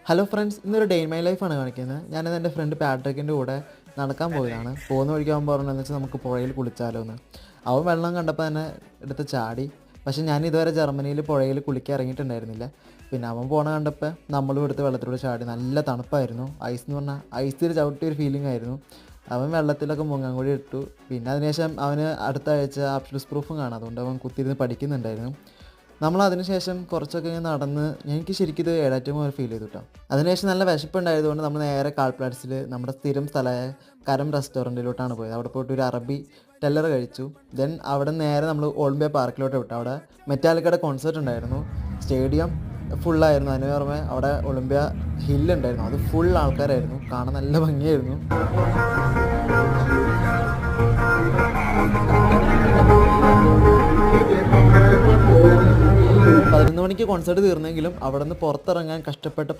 Hello friends, ഇന്നൊരു day in my ലൈഫാണ് കാണിക്കുന്നത്. ഞാനിത് എൻ്റെ ഫ്രണ്ട് പാട്രിക്കിൻ്റെ കൂടെ നടക്കാൻ പോയതാണ്. പോകുന്ന വഴിക്ക് അവൻ പറഞ്ഞതെന്ന് വെച്ചാൽ നമുക്ക് പുഴയിൽ കുളിച്ചാലോ എന്ന്. അവൻ വെള്ളം കണ്ടപ്പോൾ തന്നെ എടുത്ത് ചാടി. പക്ഷേ ഞാൻ ഇതുവരെ ജർമ്മനിയിൽ പുഴയിൽ കുളിക്കാൻ ഇറങ്ങിയിട്ടുണ്ടായിരുന്നില്ല. പിന്നെ അവൻ പോണ കണ്ടപ്പോൾ നമ്മളും എടുത്ത് വെള്ളത്തിലൂടെ ചാടി. നല്ല തണുപ്പായിരുന്നു. ഐസ് എന്ന് പറഞ്ഞാൽ ഐസിൽ ചവിട്ടിയൊരു ഫീലിംഗ് ആയിരുന്നു. അവൻ വെള്ളത്തിലൊക്കെ മുങ്ങാൻ കൂടി ഇട്ടു. പിന്നെ അതിനുശേഷം അവന് അടുത്ത ആഴ്ച ആബ്സലൂട്ട് പ്രൂഫും കാണാം. അതുകൊണ്ട് അവൻ കുത്തിയിരുന്ന് പഠിക്കുന്നുണ്ടായിരുന്നു. നമ്മളതിനുശേഷം കുറച്ചൊക്കെ ഇങ്ങനെ നടന്ന് എനിക്ക് ശരിക്കും ഇത് ഏഴാറ്റം പോലെ ഫീൽ ചെയ്തു കേട്ടോ. അതിനുശേഷം നല്ല വിശപ്പുണ്ടായതുകൊണ്ട് നമ്മൾ നേരെ കാൽപ്ലാറ്റ്സിൽ നമ്മുടെ സ്ഥിരം സ്ഥലമായ കരം റെസ്റ്റോറൻറ്റിലോട്ടാണ് പോയത്. അവിടെ പോയിട്ട് ഒരു അറബി ടെല്ലർ കഴിച്ചു. ദെൻ അവിടെ നേരെ നമ്മൾ ഒളിമ്പിയ പാർക്കിലോട്ട് വിട്ടു. അവിടെ മെറ്റാലിക്കയുടെ കോൺസേർട്ട് ഉണ്ടായിരുന്നു. സ്റ്റേഡിയം ഫുള്ളായിരുന്നു. അതിന് പുറമെ അവിടെ ഒളിമ്പിയ ഹില്ലുണ്ടായിരുന്നു. അത് ഫുൾ ആൾക്കാരായിരുന്നു. കാണാൻ നല്ല ഭംഗിയായിരുന്നു. 11 മണിക്ക് കോൺസേർട്ട് തീർന്നെങ്കിലും അവിടെ നിന്ന് പുറത്തിറങ്ങാൻ കഷ്ടപ്പെട്ട